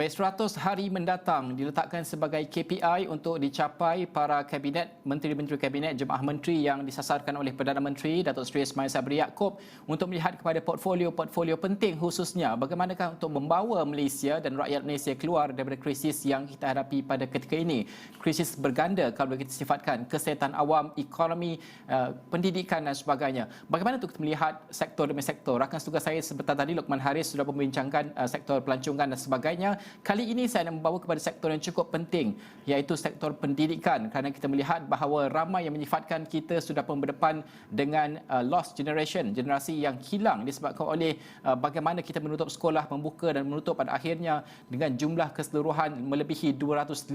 Baik, 100 hari mendatang diletakkan sebagai KPI untuk dicapai para kabinet, menteri-menteri kabinet Jemaah Menteri yang disasarkan oleh Perdana Menteri Datuk Seri Ismail Sabri Yaakob untuk melihat kepada portfolio-portfolio penting khususnya bagaimanakah untuk membawa Malaysia dan rakyat Malaysia keluar daripada krisis yang kita hadapi pada ketika ini. Krisis berganda kalau kita sifatkan, kesihatan awam, ekonomi, pendidikan dan sebagainya. Bagaimana untuk kita melihat sektor demi sektor? Rakan tugas saya sebentar tadi Lokman Haris sudah membincangkan sektor pelancongan dan sebagainya. Kali ini saya nak membawa kepada sektor yang cukup penting, iaitu sektor pendidikan, kerana kita melihat bahawa ramai yang menyifatkan kita sudah pun berdepan dengan lost generation, generasi yang hilang disebabkan oleh bagaimana kita menutup sekolah, membuka dan menutup pada akhirnya dengan jumlah keseluruhan melebihi 250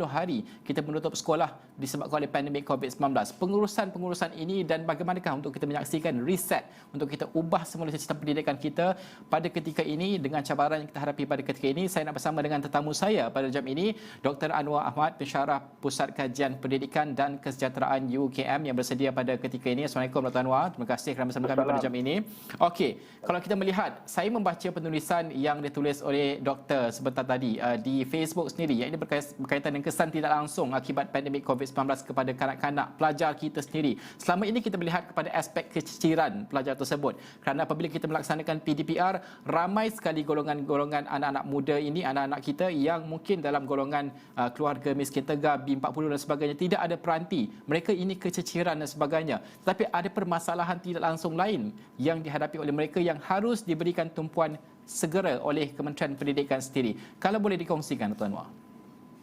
hari kita menutup sekolah disebabkan oleh pandemik COVID-19. Pengurusan-pengurusan ini dan bagaimanakah untuk kita menyaksikan reset, untuk kita ubah semula sistem pendidikan kita pada ketika ini dengan cabaran yang kita hadapi pada ketika ini. Saya nak bersama dengan tetamu saya pada jam ini, Dr. Anwar Ahmad, Pensyarah Pusat Kajian Pendidikan dan Kesejahteraan UKM yang bersedia pada ketika ini. Assalamualaikum Dr. Anwar. Terima kasih kerana bersama kami pada jam ini. Okey, kalau kita melihat, saya membaca penulisan yang ditulis oleh doktor sebentar tadi di Facebook sendiri, yang ini berkaitan dengan kesan tidak langsung akibat pandemik COVID-19 kepada kanak-kanak pelajar kita sendiri. Selama ini kita melihat kepada aspek keciciran pelajar tersebut. Kerana apabila kita melaksanakan PDPR, ramai sekali golongan-golongan anak-anak muda ini, anak-anak kita yang mungkin dalam golongan keluarga miskin tegar, B40 dan sebagainya, tidak ada peranti. Mereka ini keciciran dan sebagainya. Tetapi ada permasalahan tidak langsung lain yang dihadapi oleh mereka yang harus diberikan tumpuan segera oleh Kementerian Pendidikan sendiri. Kalau boleh dikongsikan, Tuan Anwar.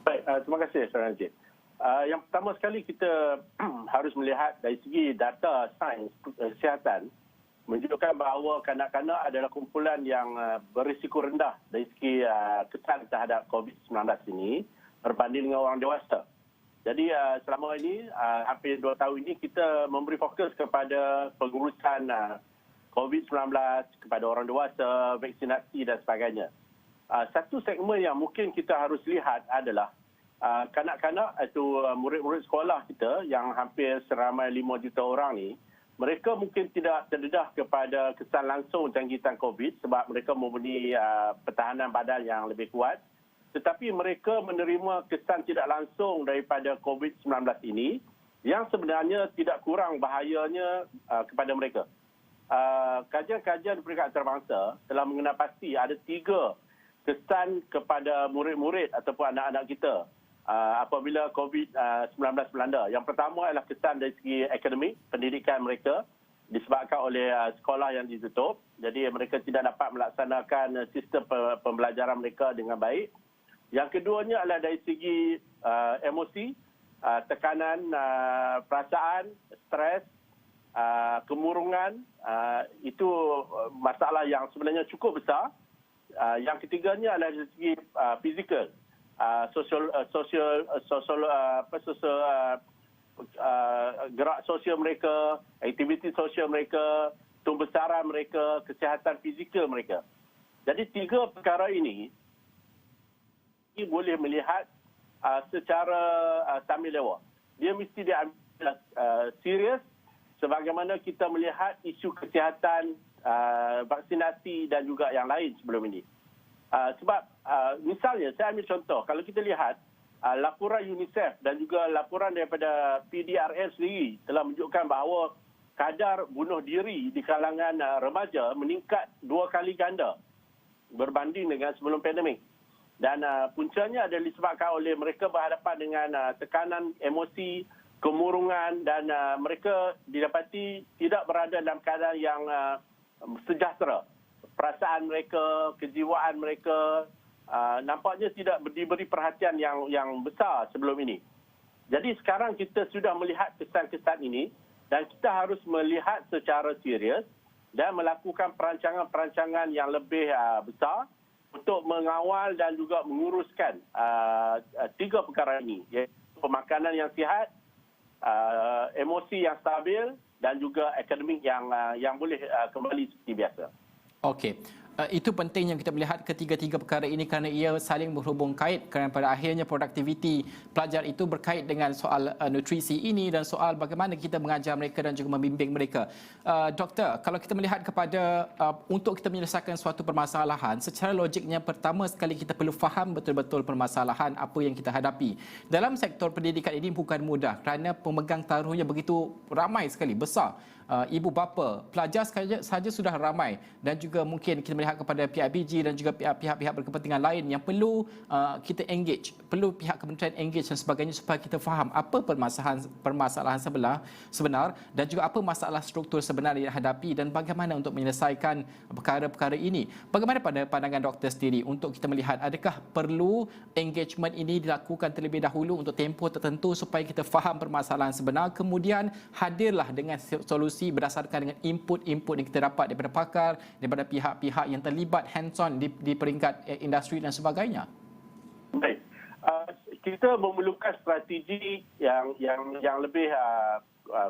Baik, terima kasih Saudara Najib. Yang pertama sekali kita harus melihat dari segi data sains kesihatan menunjukkan bahawa kanak-kanak adalah kumpulan yang berisiko rendah dari segi kesan terhadap COVID-19 ini berbanding dengan orang dewasa. Jadi selama ini, hampir 2 tahun ini, kita memberi fokus kepada pengurusan COVID-19 kepada orang dewasa, vaksinasi dan sebagainya. Satu segmen yang mungkin kita harus lihat adalah kanak-kanak atau murid-murid sekolah kita yang hampir seramai 5 juta orang ni, mereka mungkin tidak terdedah kepada kesan langsung jangkitan COVID sebab mereka mempunyai pertahanan badan yang lebih kuat. Tetapi mereka menerima kesan tidak langsung daripada COVID-19 ini yang sebenarnya tidak kurang bahayanya kepada mereka. Kajian-kajian peringkat antarabangsa telah mengenal pasti ada 3 kesan kepada murid-murid ataupun anak-anak kita apabila COVID-19 melanda. Yang pertama adalah kesan dari segi akademik, pendidikan mereka disebabkan oleh sekolah yang ditutup. Jadi mereka tidak dapat melaksanakan sistem pembelajaran mereka dengan baik. Yang keduanya adalah dari segi emosi, tekanan perasaan, stres, kemurungan. Itu masalah yang sebenarnya cukup besar. Yang ketiganya adalah dari segi fizikal. Gerak sosial mereka, aktiviti sosial mereka, tumbesaran mereka, kesihatan fizikal mereka. Jadi 3 perkara ini boleh melihat secara sambil lewa. Dia mesti diambil serius sebagaimana kita melihat isu kesihatan, vaksinasi dan juga yang lain sebelum ini. Sebab misalnya saya ambil contoh, kalau kita lihat laporan UNICEF dan juga laporan daripada PDRM sendiri telah menunjukkan bahawa kadar bunuh diri di kalangan remaja meningkat 2 kali ganda berbanding dengan sebelum pandemik. Dan puncanya adalah disebabkan oleh mereka berhadapan dengan tekanan emosi, kemurungan dan mereka didapati tidak berada dalam keadaan yang sejahtera. Perasaan mereka, kejiwaan mereka nampaknya tidak diberi perhatian yang besar sebelum ini. Jadi sekarang kita sudah melihat kesan-kesan ini dan kita harus melihat secara serius dan melakukan perancangan-perancangan yang lebih besar untuk mengawal dan juga menguruskan 3 perkara ini, iaitu pemakanan yang sihat, emosi yang stabil dan juga akademik yang boleh kembali seperti biasa. Okey. Itu penting yang kita melihat ketiga-tiga perkara ini kerana ia saling berhubung kait, kerana pada akhirnya produktiviti pelajar itu berkait dengan soal nutrisi ini dan soal bagaimana kita mengajar mereka dan juga membimbing mereka. Doktor, kalau kita melihat kepada untuk kita menyelesaikan suatu permasalahan, secara logiknya pertama sekali kita perlu faham betul-betul permasalahan apa yang kita hadapi. Dalam sektor pendidikan ini bukan mudah kerana pemegang taruhnya begitu ramai sekali, besar. Ibu bapa, pelajar saja sudah ramai dan juga mungkin kita melihat kepada PIBG dan juga pihak-pihak berkepentingan lain yang perlu kita engage, perlu pihak kementerian engage dan sebagainya supaya kita faham apa permasalahan sebenar dan juga apa masalah struktur sebenar yang dihadapi dan bagaimana untuk menyelesaikan perkara-perkara ini. Bagaimana pada pandangan doktor sendiri untuk kita melihat adakah perlu engagement ini dilakukan terlebih dahulu untuk tempoh tertentu supaya kita faham permasalahan sebenar, kemudian hadirlah dengan solusi berdasarkan dengan input-input yang kita dapat daripada pakar, daripada pihak-pihak yang terlibat hands-on di peringkat industri dan sebagainya. Baik. Kita memerlukan strategi yang lebih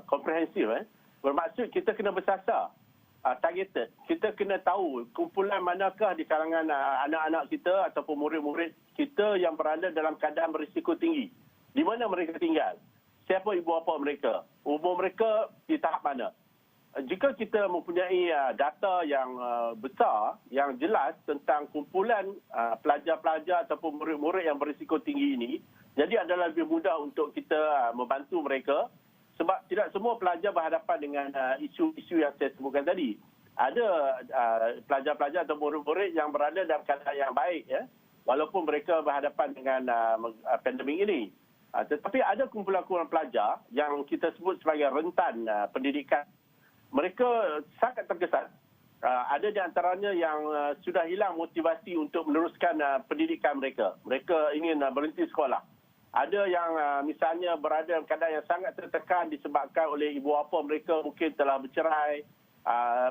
komprehensif. Bermaksud kita kena bersasar, targeted. Kita kena tahu kumpulan manakah di kalangan anak-anak kita ataupun murid-murid kita yang berada dalam keadaan berisiko tinggi. Di mana mereka tinggal? Siapa ibu bapa mereka? Umur mereka di tahap mana? Jika kita mempunyai data yang besar, yang jelas tentang kumpulan pelajar-pelajar ataupun murid-murid yang berisiko tinggi ini, jadi adalah lebih mudah untuk kita membantu mereka sebab tidak semua pelajar berhadapan dengan isu-isu yang saya sebutkan tadi. Ada pelajar-pelajar atau murid-murid yang berada dalam keadaan yang baik, ya, walaupun mereka berhadapan dengan pandemik ini. Tetapi ada kumpulan-kumpulan pelajar yang kita sebut sebagai rentan pendidikan. Mereka sangat terkesan. Ada di antaranya yang sudah hilang motivasi untuk meneruskan pendidikan mereka. Mereka ingin berhenti sekolah. Ada yang misalnya berada dalam keadaan yang sangat tertekan disebabkan oleh ibu bapa mereka mungkin telah bercerai,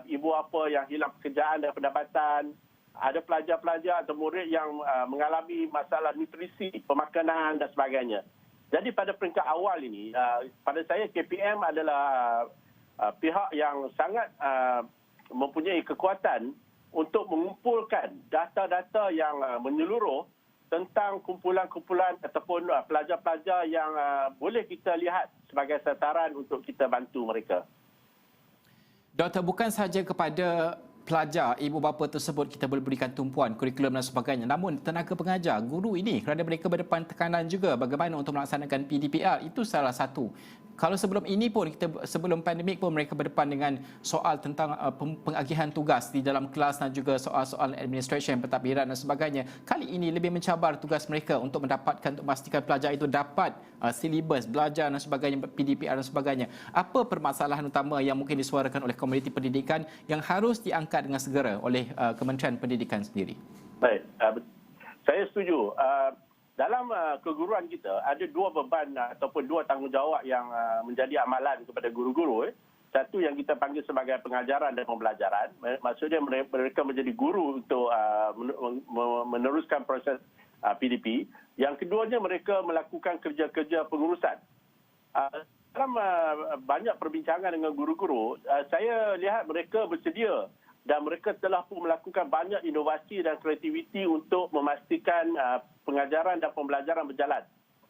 ibu bapa yang hilang pekerjaan dan pendapatan. Ada pelajar-pelajar atau murid yang mengalami masalah nutrisi, pemakanan dan sebagainya. Jadi pada peringkat awal ini, pada saya KPM adalah pihak yang sangat mempunyai kekuatan untuk mengumpulkan data-data yang menyeluruh tentang kumpulan-kumpulan ataupun pelajar-pelajar yang boleh kita lihat sebagai sasaran untuk kita bantu mereka. Doktor, bukan sahaja kepada pelajar, ibu bapa tersebut kita boleh berikan tumpuan kurikulum dan sebagainya. Namun tenaga pengajar, guru ini kerana mereka berdepan tekanan juga bagaimana untuk melaksanakan PDPR, itu salah satu. Kalau sebelum ini pun, sebelum pandemik pun mereka berdepan dengan soal tentang pengagihan tugas di dalam kelas dan juga soal-soal administration, pentadbiran dan sebagainya. Kali ini lebih mencabar tugas mereka untuk mendapatkan, untuk memastikan pelajar itu dapat silibus, belajar dan sebagainya, PDPR dan sebagainya. Apa permasalahan utama yang mungkin disuarakan oleh komuniti pendidikan yang harus diangkat dengan segera oleh Kementerian Pendidikan sendiri? Baik, saya setuju. Dalam keguruan kita ada dua beban ataupun dua tanggungjawab yang menjadi amalan kepada guru-guru. Satu yang kita panggil sebagai pengajaran dan pembelajaran. Maksudnya mereka menjadi guru untuk meneruskan proses PDP. Yang keduanya mereka melakukan kerja-kerja pengurusan. Dalam banyak perbincangan dengan guru-guru, saya lihat mereka bersedia dan mereka telah pun melakukan banyak inovasi dan kreativiti untuk memastikan pengajaran dan pembelajaran berjalan.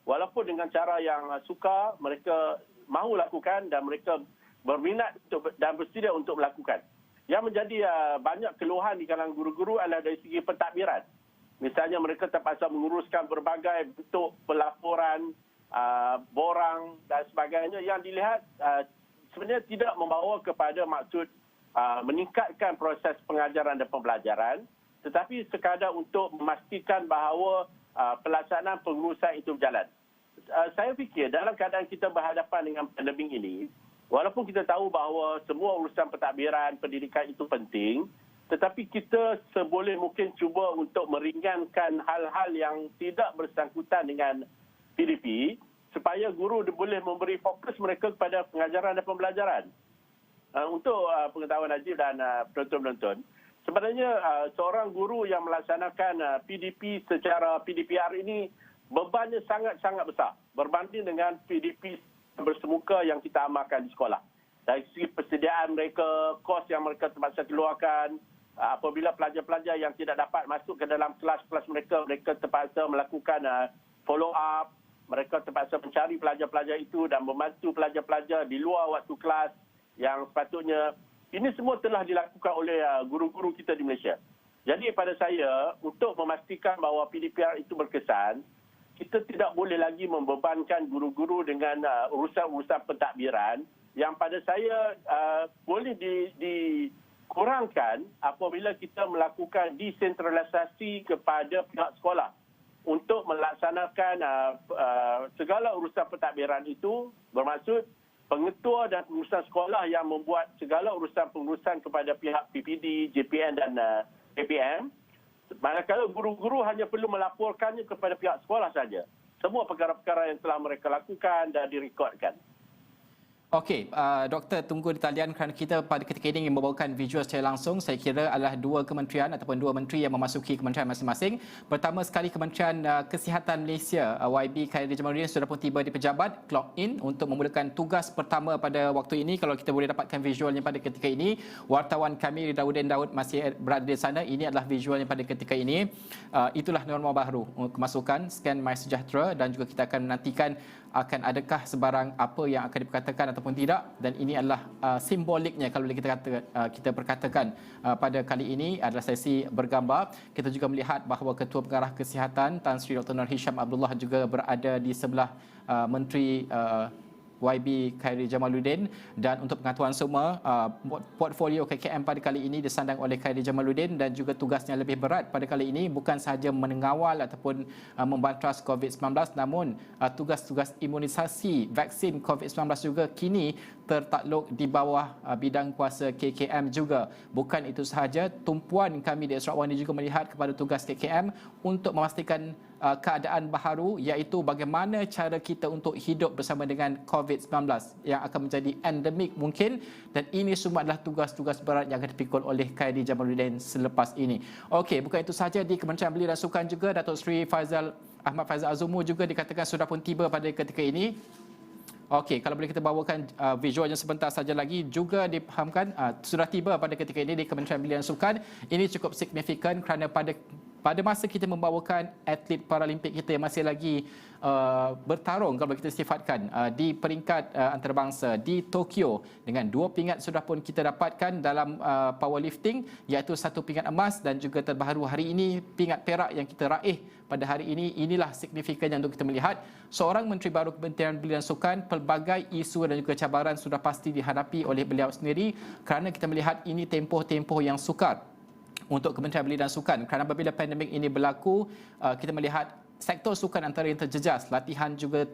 Walaupun dengan cara yang sukar, mereka mahu lakukan dan mereka berminat dan bersedia untuk melakukan. Yang menjadi banyak keluhan di kalangan guru-guru adalah dari segi pentadbiran. Misalnya mereka terpaksa menguruskan berbagai bentuk pelaporan, borang dan sebagainya yang dilihat sebenarnya tidak membawa kepada maksud meningkatkan proses pengajaran dan pembelajaran, tetapi sekadar untuk memastikan bahawa pelaksanaan pengurusan itu berjalan. Saya fikir dalam keadaan kita berhadapan dengan pandemik ini, walaupun kita tahu bahawa semua urusan pentadbiran, pendidikan itu penting, tetapi kita seboleh mungkin cuba untuk meringankan hal-hal yang tidak bersangkutan dengan PDP supaya guru boleh memberi fokus mereka kepada pengajaran dan pembelajaran. Untuk pengetahuan Najib dan penonton-penonton, sebenarnya seorang guru yang melaksanakan PDP secara PDPR ini bebannya sangat-sangat besar berbanding dengan PDP bersemuka yang kita amalkan di sekolah. Dari segi persediaan mereka, kos yang mereka terpaksa keluarkan, apabila pelajar-pelajar yang tidak dapat masuk ke dalam kelas-kelas mereka, mereka terpaksa melakukan follow up, mereka terpaksa mencari pelajar-pelajar itu dan membantu pelajar-pelajar di luar waktu kelas yang sepatutnya. Ini semua telah dilakukan oleh guru-guru kita di Malaysia. Jadi pada saya, untuk memastikan bahawa PDPR itu berkesan, kita tidak boleh lagi membebankan guru-guru dengan urusan-urusan pentadbiran yang pada saya boleh dikurangkan apabila kita melakukan desentralisasi kepada pihak sekolah untuk melaksanakan segala urusan pentadbiran itu, bermaksud pengetua dan pengurusan sekolah yang membuat segala urusan-pengurusan kepada pihak PPD, JPN dan KPM. Manakala guru-guru hanya perlu melaporkannya kepada pihak sekolah saja. Semua perkara-perkara yang telah mereka lakukan dan direkodkan. Okey, Doktor tunggu di talian kerana kita pada ketika ini ingin membawakan visual secara langsung. Saya kira adalah dua kementerian ataupun dua menteri yang memasuki kementerian masing-masing. Pertama sekali Kementerian Kesihatan Malaysia, YB Khairy Jamaluddin sudah pun tiba di pejabat, clock in untuk memulakan tugas pertama pada waktu ini. Kalau kita boleh dapatkan visualnya pada ketika ini, wartawan kami Ridauddin Daud masih berada di sana. Ini adalah visualnya pada ketika ini. Itulah norma baru kemasukan scan MySejahtera dan juga kita akan menantikan akan adakah sebarang apa yang akan diperkatakan ataupun tidak, dan ini adalah simboliknya kalau boleh kita perkatakan pada kali ini adalah sesi bergambar. Kita juga melihat bahawa Ketua Pengarah Kesihatan Tan Sri Dr. Nur Hisham Abdullah juga berada di sebelah Menteri YB Khairy Jamaluddin, dan untuk pengetahuan semua, portfolio KKM pada kali ini disandang oleh Khairy Jamaluddin dan juga tugasnya lebih berat pada kali ini bukan sahaja mengawal ataupun membantras COVID-19, namun tugas-tugas imunisasi vaksin COVID-19 juga kini tertakluk di bawah bidang kuasa KKM juga. Bukan itu sahaja, tumpuan kami di Sarawak ini juga melihat kepada tugas KKM untuk memastikan keadaan baharu, iaitu bagaimana cara kita untuk hidup bersama dengan COVID-19 yang akan menjadi endemik mungkin, dan ini semua adalah tugas-tugas berat yang akan dipikul oleh Khairy Jamaluddin selepas ini. Okey, bukan itu sahaja, di Kementerian Belia dan Sukan juga Datuk Seri Ahmad Faizal Azumu juga dikatakan sudah pun tiba pada ketika ini. Okey, kalau boleh kita bawakan visualnya sebentar saja lagi, juga dipahamkan sudah tiba pada ketika ini di Kementerian Belia dan Sukan. Ini cukup signifikan kerana pada masa kita membawakan atlet Paralimpik kita yang masih lagi bertarung, kalau kita sifatkan di peringkat antarabangsa di Tokyo, dengan 2 pingat sudah pun kita dapatkan dalam powerlifting, iaitu 1 pingat emas dan juga terbaru hari ini pingat perak yang kita raih pada hari ini. Inilah signifikannya untuk kita melihat seorang Menteri Baru Kementerian Belia dan Sukan, pelbagai isu dan juga cabaran sudah pasti dihadapi oleh beliau sendiri, kerana kita melihat ini tempoh-tempoh yang sukar untuk Kementerian Belia dan Sukan, kerana apabila pandemik ini berlaku, kita melihat sektor sukan antara yang terjejas, latihan juga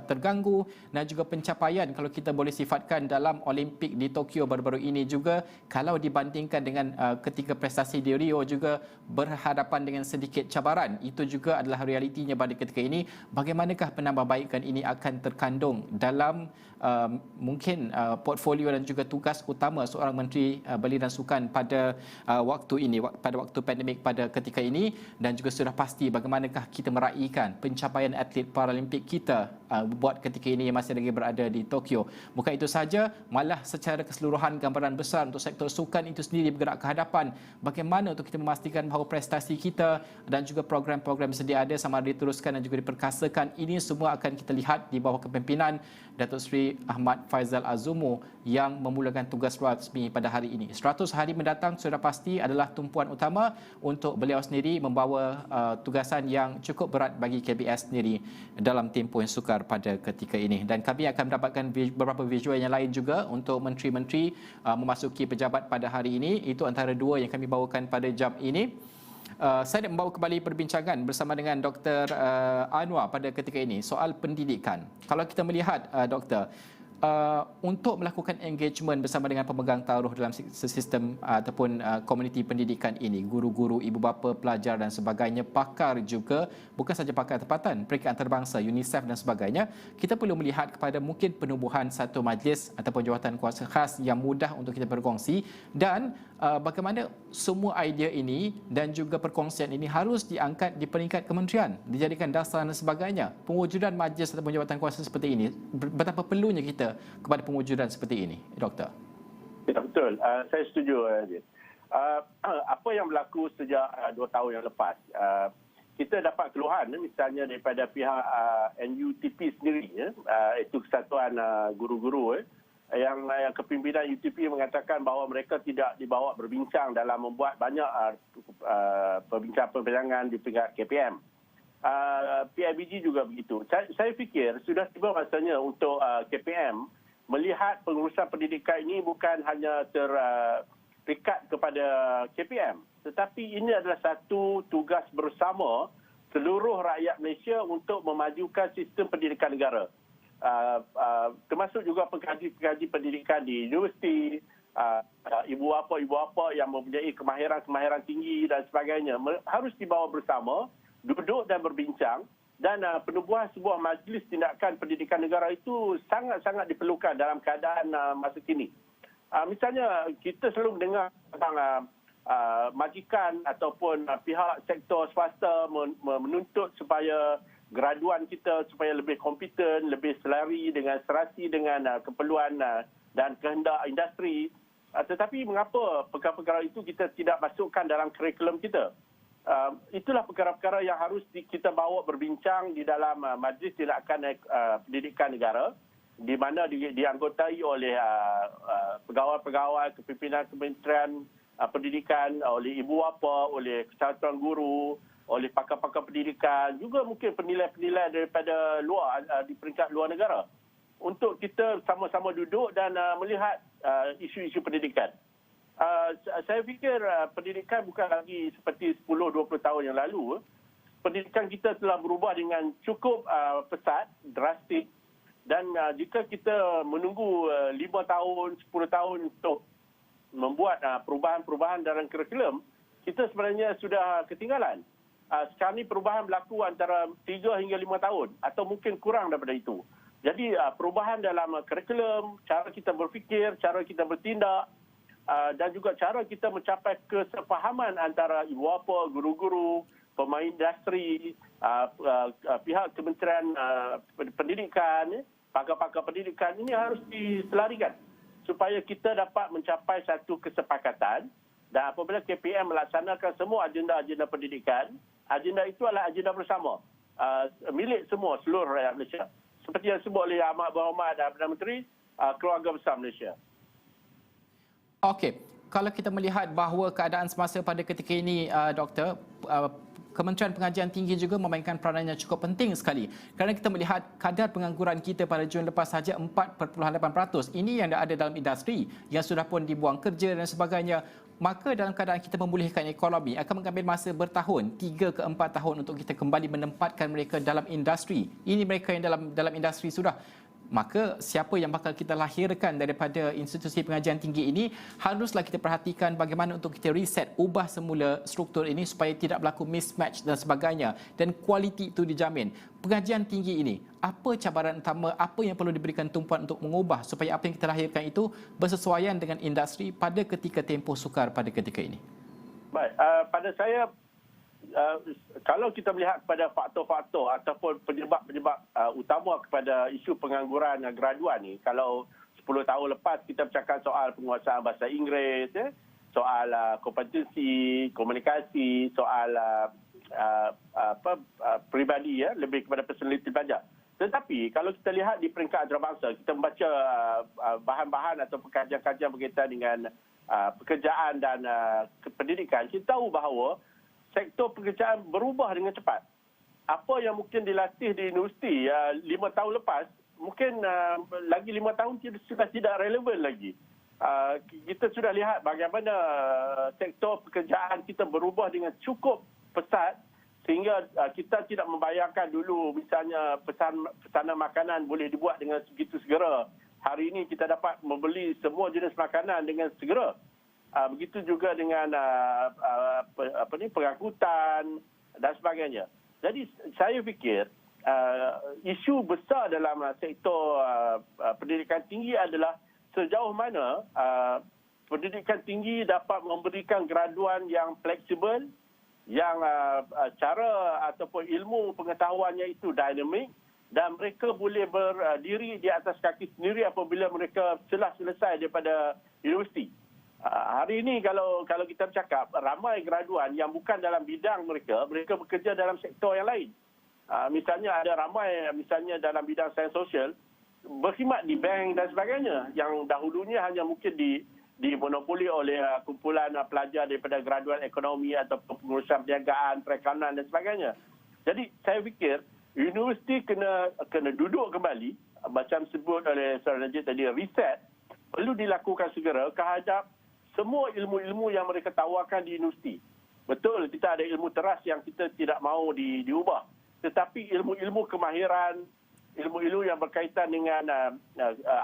terganggu, dan juga pencapaian kalau kita boleh sifatkan dalam Olimpik di Tokyo baru-baru ini juga, kalau dibandingkan dengan ketika prestasi di Rio juga berhadapan dengan sedikit cabaran. Itu juga adalah realitinya pada ketika ini. Bagaimanakah penambahbaikan ini akan terkandung dalam mungkin portfolio dan juga tugas utama seorang Menteri Belia dan Sukan pada waktu ini, pada waktu pandemik pada ketika ini, dan juga sudah pasti bagaimanakah kita meraihkan pencapaian atlet Paralimpik kita buat ketika ini yang masih lagi berada di Tokyo. Bukan itu sahaja, malah secara keseluruhan gambaran besar untuk sektor sukan itu sendiri bergerak ke hadapan. Bagaimana untuk kita memastikan bahawa prestasi kita dan juga program-program sedia ada sama ada diteruskan dan juga diperkasakan, ini semua akan kita lihat di bawah kepimpinan Datuk Seri Ahmad Faizal Azumu yang memulakan tugas rasmi pada hari ini. 100 hari mendatang sudah pasti adalah tumpuan utama untuk beliau sendiri membawa tugasan yang cukup berat bagi KBS sendiri dalam tempoh yang sukar pada ketika ini. Dan kami akan mendapatkan beberapa visual yang lain juga untuk menteri-menteri memasuki pejabat pada hari ini. Itu antara dua yang kami bawakan pada jam ini. Saya nak membawa kembali perbincangan bersama dengan Dr. Anwar pada ketika ini soal pendidikan. Kalau kita melihat, Doktor, untuk melakukan engagement bersama dengan pemegang taruh dalam sistem ataupun komuniti pendidikan ini, guru-guru, ibu bapa, pelajar dan sebagainya, pakar juga, bukan saja pakar tempatan, peringkat antarabangsa, UNICEF dan sebagainya, kita perlu melihat kepada mungkin penubuhan satu majlis ataupun jawatan kuasa khas yang mudah untuk kita berkongsi, dan bagaimana semua idea ini dan juga perkongsian ini harus diangkat di peringkat kementerian, dijadikan dasar dan sebagainya. Pewujudan majlis ataupun jawatan kuasa seperti ini, betapa perlunya kita kepada pewujudan seperti ini, Doktor? Ya, betul. Saya setuju, Haji. Apa yang berlaku sejak 2 tahun yang lepas, kita dapat keluhan misalnya daripada pihak NUTP sendiri, itu Kesatuan Guru-Guru, yang kepimpinan UTP mengatakan bahawa mereka tidak dibawa berbincang dalam membuat banyak perbincangan di peringkat KPM. PIBG juga begitu. Saya fikir sudah tiba masanya untuk KPM melihat pengurusan pendidikan ini bukan hanya terikat kepada KPM, tetapi ini adalah satu tugas bersama seluruh rakyat Malaysia untuk memajukan sistem pendidikan negara. Termasuk juga pengkaji-pengkaji pendidikan di universiti, ibu bapa yang mempunyai kemahiran tinggi dan sebagainya harus dibawa bersama, duduk dan berbincang, dan penubuhan sebuah majlis tindakan pendidikan negara itu sangat-sangat diperlukan dalam keadaan masa kini. Misalnya kita selalu mendengar tentang majikan ataupun pihak sektor swasta menuntut supaya graduan kita supaya lebih kompeten, lebih selari dengan serasi dengan keperluan dan kehendak industri. Tetapi mengapa perkara-perkara itu kita tidak masukkan dalam kurikulum kita? Itulah perkara-perkara yang harus kita bawa berbincang di dalam Majlis Tindakan Pendidikan Negara, di mana dianggotai oleh pegawai-pegawai kepimpinan Kementerian Pendidikan, oleh ibu bapa, oleh Kesatuan Guru, oleh pakar-pakar pendidikan, juga mungkin penilai-penilai daripada luar, di peringkat luar negara, untuk kita sama-sama duduk dan melihat isu-isu pendidikan. Saya fikir pendidikan bukan lagi seperti 10-20 tahun yang lalu. Pendidikan kita telah berubah dengan cukup pesat, drastik, dan jika kita menunggu 5 tahun, 10 tahun untuk membuat perubahan-perubahan dalam kurikulum, kita sebenarnya sudah ketinggalan. Sekarang ini perubahan berlaku antara 3 hingga 5 tahun atau mungkin kurang daripada itu. Jadi perubahan dalam kurikulum, cara kita berfikir, cara kita bertindak, dan juga cara kita mencapai kesepahaman antara ibu bapa, guru-guru, pemain industri, pihak Kementerian Pendidikan, pakar-pakar pendidikan, ini harus diselarikan supaya kita dapat mencapai satu kesepakatan. Dan apabila KPM melaksanakan semua agenda-agenda pendidikan, agenda itu adalah agenda bersama, milik semua, seluruh rakyat Malaysia. Seperti yang disebut oleh Ahmad Berhormat Perdana Menteri, keluarga besar Malaysia. Okey, kalau kita melihat bahawa keadaan semasa pada ketika ini, Doktor, Kementerian Pengajian Tinggi juga memainkan peranan yang cukup penting sekali. Kerana kita melihat kadar pengangguran kita pada Jun lepas saja 4.8%. Ini yang ada dalam industri yang sudah pun dibuang kerja dan sebagainya. Maka dalam keadaan kita memulihkan ekonomi akan mengambil masa bertahun, 3 ke 4 tahun untuk kita kembali menempatkan mereka dalam industri. Ini mereka yang dalam industri sudah. Maka siapa yang bakal kita lahirkan daripada institusi pengajian tinggi ini, haruslah kita perhatikan bagaimana untuk kita reset, ubah semula struktur ini supaya tidak berlaku mismatch dan sebagainya, dan kualiti itu dijamin. Pengajian tinggi ini, apa cabaran utama, apa yang perlu diberikan tumpuan untuk mengubah supaya apa yang kita lahirkan itu bersesuaian dengan industri pada ketika tempoh sukar pada ketika ini? Baik, pada saya, kalau kita melihat kepada faktor-faktor ataupun penyebab-penyebab utama kepada isu pengangguran graduan ni, kalau 10 tahun lepas kita bercakap soal penguasaan bahasa Inggeris, soal kompetensi, komunikasi, soal peribadi, lebih kepada personality belajar. Tetapi kalau kita lihat di peringkat antarabangsa, kita membaca bahan-bahan atau kajian-kajian berkaitan dengan pekerjaan dan pendidikan, kita tahu bahawa sektor pekerjaan berubah dengan cepat. Apa yang mungkin dilatih di universiti 5 tahun lepas, mungkin lagi 5 tahun sudah tidak relevan lagi. Kita sudah lihat bagaimana sektor pekerjaan kita berubah dengan cukup pesat, sehingga kita tidak membayangkan dulu misalnya pesanan makanan boleh dibuat dengan segitu segera. Hari ini kita dapat membeli semua jenis makanan dengan segera. Begitu juga dengan pengangkutan dan sebagainya. Jadi saya fikir isu besar dalam sektor pendidikan tinggi adalah sejauh mana pendidikan tinggi dapat memberikan graduan yang fleksibel, yang cara ataupun ilmu pengetahuannya itu dinamik, dan mereka boleh berdiri di atas kaki sendiri apabila mereka telah selesai daripada universiti. Hari ini kalau kita bercakap, ramai graduan yang bukan dalam bidang mereka bekerja dalam sektor yang lain. Misalnya ada ramai misalnya dalam bidang sains sosial berkhidmat di bank dan sebagainya yang dahulunya hanya mungkin dimonopoli oleh kumpulan pelajar daripada graduan ekonomi atau pengurusan perniagaan, perikanan dan sebagainya. Jadi saya fikir universiti kena duduk kembali, macam sebut oleh Saudara Najib tadi, reset perlu dilakukan segera kehadap semua ilmu-ilmu yang mereka tawarkan di universiti. Betul, kita ada ilmu teras yang kita tidak mahu diubah. Tetapi ilmu-ilmu kemahiran, ilmu-ilmu yang berkaitan dengan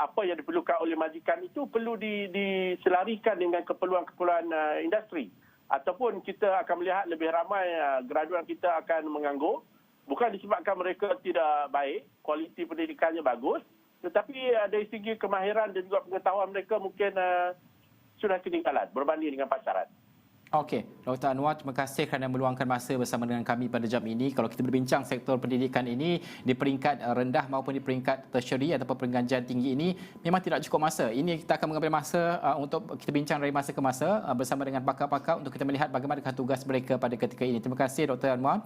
apa yang diperlukan oleh majikan itu perlu diselarikan dengan keperluan-keperluan industri. Ataupun kita akan melihat lebih ramai graduan kita akan menganggur. Bukan disebabkan mereka tidak baik, kualiti pendidikannya bagus. Tetapi dari segi kemahiran dan juga pengetahuan mereka mungkin sudah ketinggalan berbanding dengan pasaran. Okey, Dr. Anwar, terima kasih kerana meluangkan masa bersama dengan kami pada jam ini. Kalau kita berbincang sektor pendidikan ini di peringkat rendah maupun di peringkat tertiary ataupun perengganjian tinggi ini memang tidak cukup masa. Ini kita akan mengambil masa untuk kita bincang dari masa ke masa bersama dengan pakar-pakar untuk kita melihat bagaimana tugas mereka pada ketika ini. Terima kasih Dr. Anwar.